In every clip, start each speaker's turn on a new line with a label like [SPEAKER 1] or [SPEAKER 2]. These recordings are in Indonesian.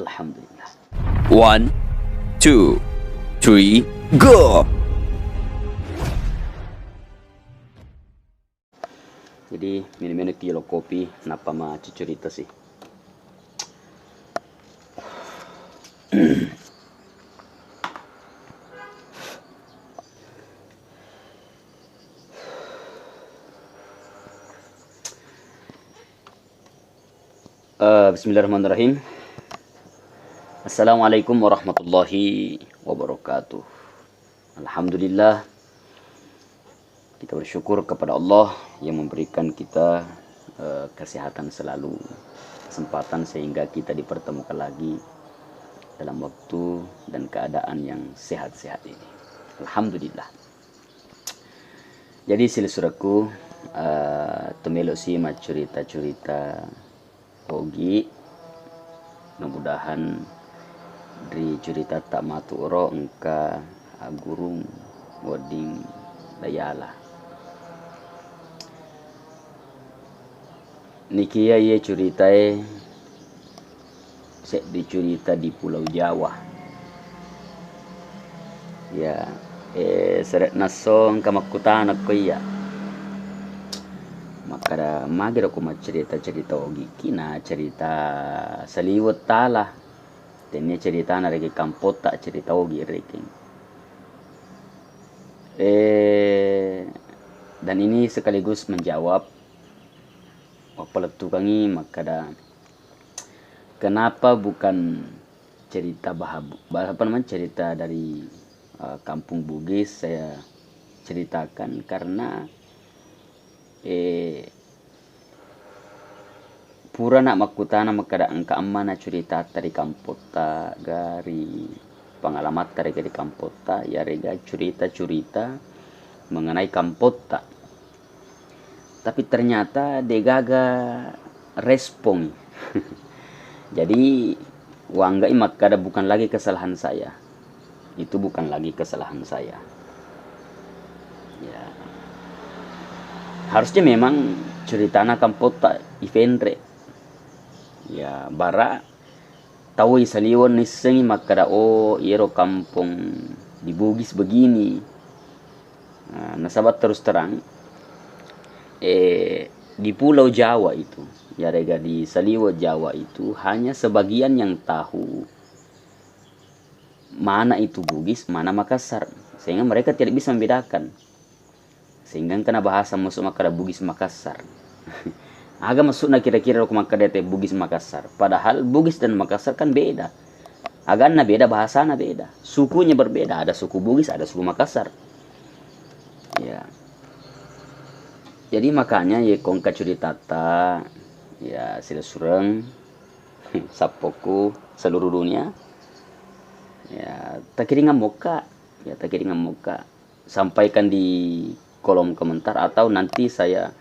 [SPEAKER 1] Alhamdulillah.
[SPEAKER 2] 1, 2, 3, go!
[SPEAKER 1] Jadi minum kilo kopi, napa mah cerita sih. Bismillahirrahmanirrahim. Assalamualaikum warahmatullahi wabarakatuh. Alhamdulillah, kita bersyukur kepada Allah yang memberikan kita kesehatan selalu, kesempatan sehingga kita dipertemukan lagi dalam waktu dan keadaan yang sehat-sehat ini. Alhamdulillah. Jadi silsuraku temelo si cerita-cerita Ogi, mudah-mudahan dari cerita tak matu oro engka gurung wading dayala. Niki ya ceritae set dicerita di Pulau Jawa. Ya, seret nasong kamakutana ko iya. Maka magiro ko cerita ogi kina cerita saliwot tala. Tanya cerita na regi kampot tak cerita ogi regi. Dan ini sekaligus menjawab peletukangi makada kenapa bukan cerita cerita dari kampung Bugis saya ceritakan karena pura nak makutana makada angka amana cerita dari kampota dari pengalaman dari kampota ya rega cerita mengenai kampota. Tapi ternyata degaga respon. Jadi wanggai makada bukan lagi kesalahan saya. Itu bukan lagi kesalahan saya. Ya. Harusnya memang ceritana kampota ifendre. Ya, bara tahu isaliwan nisengi makada iro kampung di Bugis begini. Nah, sahabat terus terang di Pulau Jawa itu, ya rega di Saliwa Jawa itu hanya sebagian yang tahu mana itu Bugis, mana Makassar, sehingga mereka tidak bisa membedakan. Sehingga kena bahasa masuk makada Bugis Makassar. Agak masuknya kira-kira aku makada Bugis Makassar. Padahal Bugis dan Makassar kan beda. Agaknya beda, bahasanya beda, sukunya berbeda. Ada suku Bugis, ada suku Makassar. Ya. Jadi makanya ya kongka cerita ya sila sureng sapoku seluruh dunia. Ya tak kiringan muka, sampaikan di kolom komentar atau nanti saya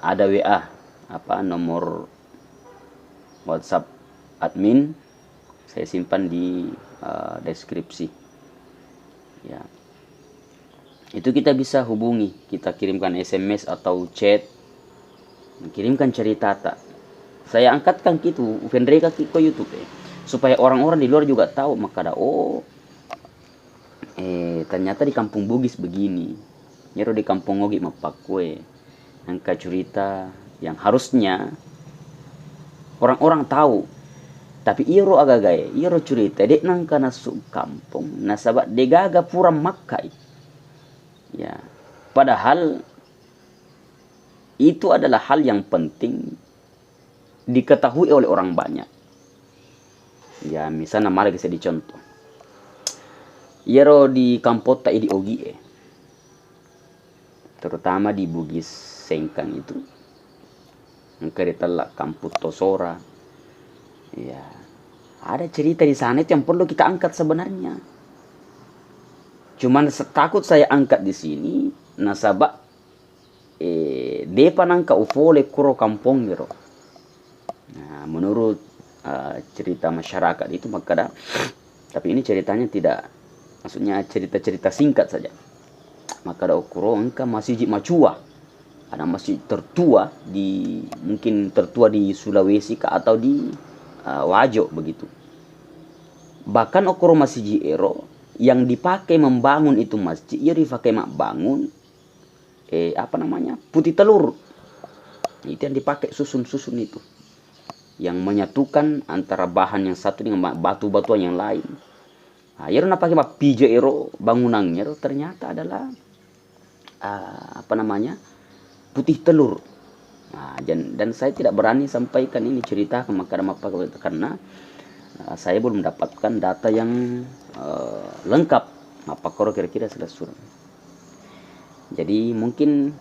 [SPEAKER 1] ada WA nomor WhatsApp admin saya simpan di deskripsi. Ya. Itu kita bisa hubungi, kita kirimkan SMS atau chat, kirimkan cerita tak. Saya angkatkan gitu, vendreka ke YouTube supaya orang-orang di luar juga tahu makada ternyata di kampung Bugis begini. Nyero di kampung Ogi mapakwe. Angka cerita yang harusnya orang-orang tahu. Tapi iro agagae, iro cerita dek nangka nasuk kampung, nasabat degaga pura makai. Ya, padahal itu adalah hal yang penting diketahui oleh orang banyak. Ya, misalnya mari kita dicontoh. Yero di kampota di Ogi terutama di Bugis Sengkang itu. Ngkeritelak kamput Tosora. Ya, ada cerita di sana yang perlu kita angkat sebenarnya. Cuman takut saya angkat di sini nasabak depa nangka ufole kuro kampung gitu. Nah, menurut cerita masyarakat itu makada, tapi ini ceritanya tidak, maksudnya cerita-cerita singkat saja. Makada ukuro engka masjid Macua, ada masjid tertua mungkin tertua di Sulawesi atau di wajo begitu. Bahkan okoro masjid ero yang dipakai membangun itu masjid, ia dipakai mak bangun putih telur. Itu yang dipakai susun-susun itu, yang menyatukan antara bahan yang satu dengan batu-batuan yang lain. Nah, ero pakai mak pija ero bangunannya ero ternyata adalah putih telur. Nah, dan saya tidak berani sampaikan ini cerita ke Mahkamah karena saya belum mendapatkan data yang lengkap. Apa koro kira-kira sudah surut. Jadi mungkin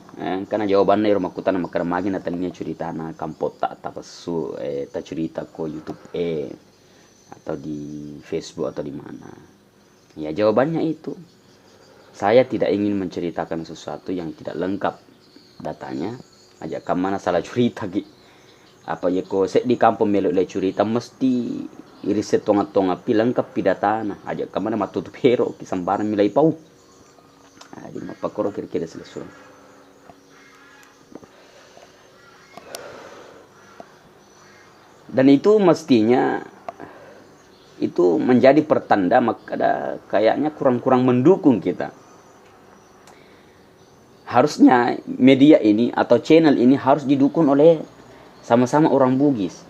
[SPEAKER 1] karena jawabannya rumah kutana makar magin atalinya cerita na kampot tak tapasu tak cerita ko YouTube atau di Facebook atau di mana. Ya jawabannya itu. Saya tidak ingin menceritakan sesuatu yang tidak lengkap datanya. Aja kamana salah cerita gi. Apa ya ko di kampung melok le cerita mesti riset tonga-tonga pi lengkap pi datana. Aja kamana matutup hero kisambaran milai pau. Di mapakoro kira-kira selesai. Dan itu mestinya itu menjadi pertanda maka kayaknya kurang-kurang mendukung kita. Harusnya media ini atau channel ini harus didukung oleh sama-sama orang Bugis.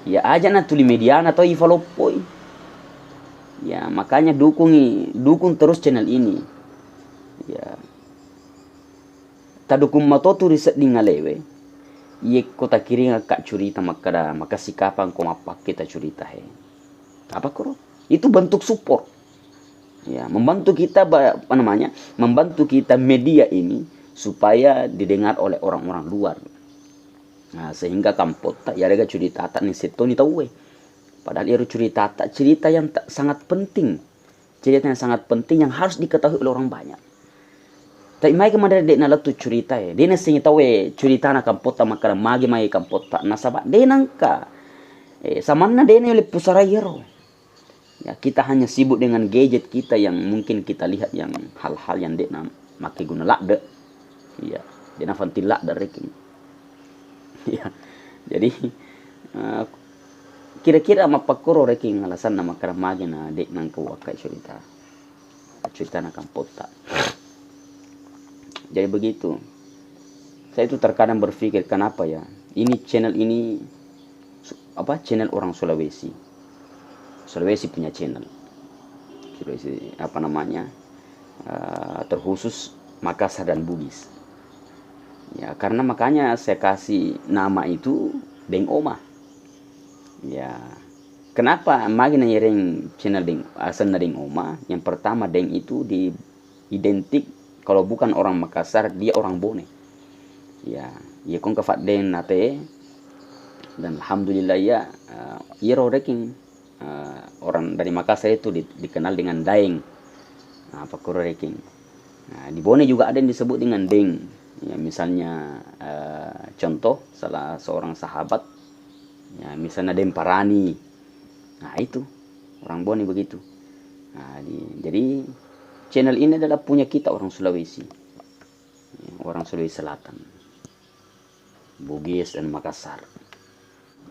[SPEAKER 1] Ya aja na tuli mediana atau ivalopoi. Ya makanya dukung terus channel ini. Ya tadukung matotu riset di ngalewe. Ye kota kiri ngakak cerita maka sikapan ko mapak kita cerita he. Apa koro? Itu bentuk support. Ya, membantu kita membantu kita media ini supaya didengar oleh orang-orang luar. Nah, sehingga kampot tak ya rega cerita tak nih setoni tahu padahal itu cerita yang sangat penting. Cerita yang sangat penting yang harus diketahui oleh orang banyak. Tapi mai kemana dek nala tu cerita dia nasi tahu cerita na kampot tak makara magi mai kampot tak nasabak dia nangka samana dia oleh pusara yero. Ya, kita hanya sibuk dengan gadget kita yang mungkin kita lihat yang hal-hal yang dia makai guna lakde. Ya, dia fantil lakde reking. Ya, jadi kira-kira mapakoro reking alasan nama karamagi na dek nang kawakai cerita na kampota. Jadi begitu. Saya itu terkadang berpikir kenapa ya channel ini channel orang Sulawesi punya channel. Sulawesi terkhusus Makassar dan Bugis. Ya, karena makanya saya kasih nama itu Deng Oma. Ya. Kenapa magina yereng channel Deng asal Deng Oma? Yang pertama Deng itu identik kalau bukan orang Makassar dia orang Bone. Ya, ye kong kafat Den nate dan alhamdulillah ya yero reking orang dari Makassar itu dikenal dengan Daeng. Nah, pakuro reking. Nah, di Bone juga ada yang disebut dengan Deng. Ya, misalnya contoh salah seorang sahabat ya misalnya Dem Parani. Nah, itu orang Bone begitu. Nah, jadi channel ini adalah punya kita orang Sulawesi. Ya, orang Sulawesi Selatan. Bugis dan Makassar.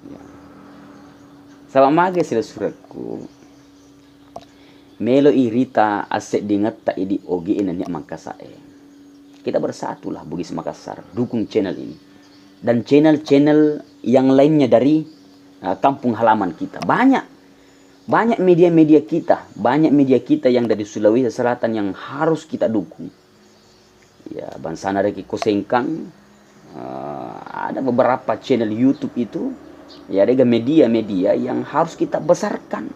[SPEAKER 1] Ya. Sama mage sila suratku. Melo irita aset dingat tak idi ogi inanya Makassar. Kita bersatulah Bugis Makassar, dukung channel ini. Dan channel-channel yang lainnya dari kampung halaman kita. Banyak media-media kita yang dari Sulawesi Selatan yang harus kita dukung. Ya, Bansana Reki Kosengkang, ada beberapa channel YouTube itu. Ya ada media-media yang harus kita besarkan.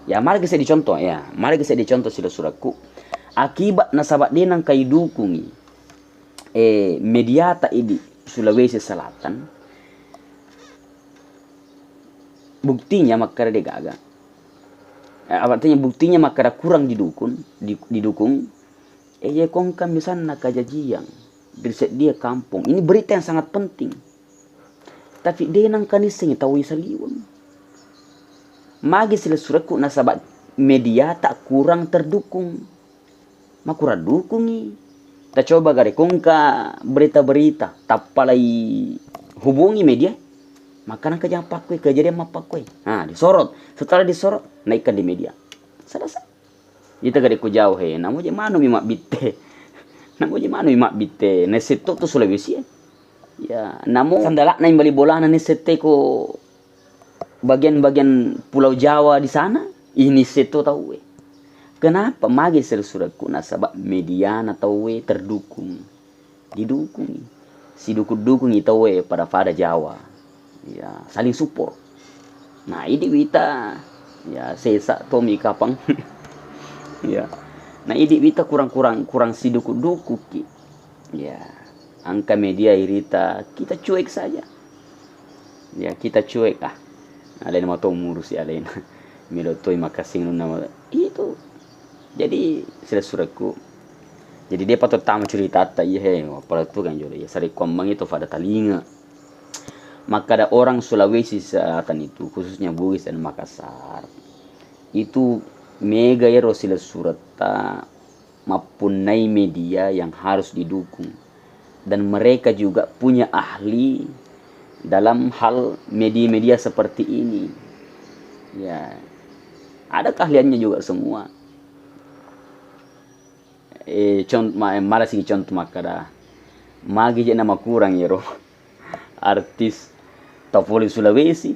[SPEAKER 1] Ya mari kita dicontoh ya. Mari kita dicontoh sila suraku. Akibat nasabak denang kai dukungi media tak idi Sulawesi Selatan. Buktinya makara de gaga. Artinya buktinya makara kurang didukung. Ya kong kan misalnya kajajiang. Riset dia kampung. Ini berita yang sangat penting. Tapi dia nang kanising tahu saliun. Magi sila suratku nasabat media tak kurang terdukung. Makura dukungi. Tak coba gare kongka berita-berita. Tak palai hubungi media. makanan ke jangan pakwe, kejadian mah pakwe. Nah, disorot. Setelah disorot, naikkan di media. Selesai. Kita gak ku jauh he, namo je manu mi mak bitte. Namo je manu mi mak bitte. Neseto tu Sulawesi. Ya, namo sandalak na bali bola na nesete ko bagian-bagian Pulau Jawa di sana. Ini seto tahu we. Kenapa magi suratku nasabak media na tahu we terdukung. Didukung. Si dukung itu we pada Jawa. Ya, saling support. Nah, ini kita ya sesa Tommy Kapang. Ya. Nah, ini kita kurang si duku ki. Ya. Angka media irita kita cuek saja. Ya, kita cuek Alain mau ngurus ya alain. Milo toy makasih nama itu. Jadi suratku. Jadi dia patut tamu cerita iya pada tu kan jadi sari kombang itu pada talinga. Maka ada orang Sulawesi Selatan itu khususnya Bugis dan Makassar itu mega ya sila surat mapunai media yang harus didukung dan mereka juga punya ahli dalam hal media-media seperti ini ya ada keahliannya juga semua malah sih contoh makada magi nama kurang ya artis Tapoli Sulawesi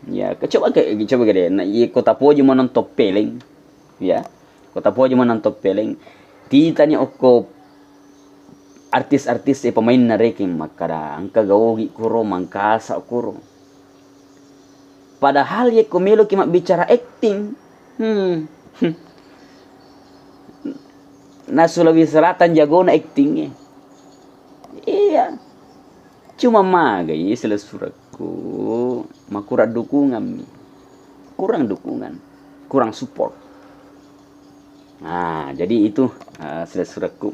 [SPEAKER 1] ya coba gede nah kota Poji menonton peleng ya kota Poji menonton peleng titanya oko artis-artis pemain na reking makara angka gawogi kuro mangkasa kuro padahal ya komelo kima bicara acting na Sulawesi Selatan jago na actingnya iya cuma magai sila suratku kurang dukungan kurang support. Nah jadi itu sila suratku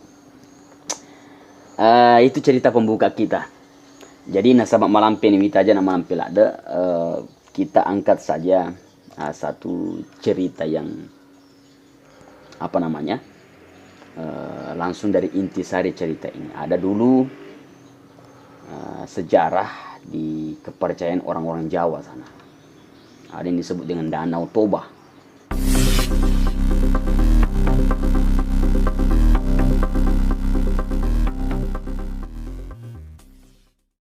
[SPEAKER 1] itu cerita pembuka kita. Jadi nasabak malampe ini kita aja nama malampe ada kita angkat saja satu cerita yang apa namanya langsung dari intisari cerita ini. Ada dulu sejarah di kepercayaan orang-orang Jawa sana. Ada yang disebut dengan Danau Toba.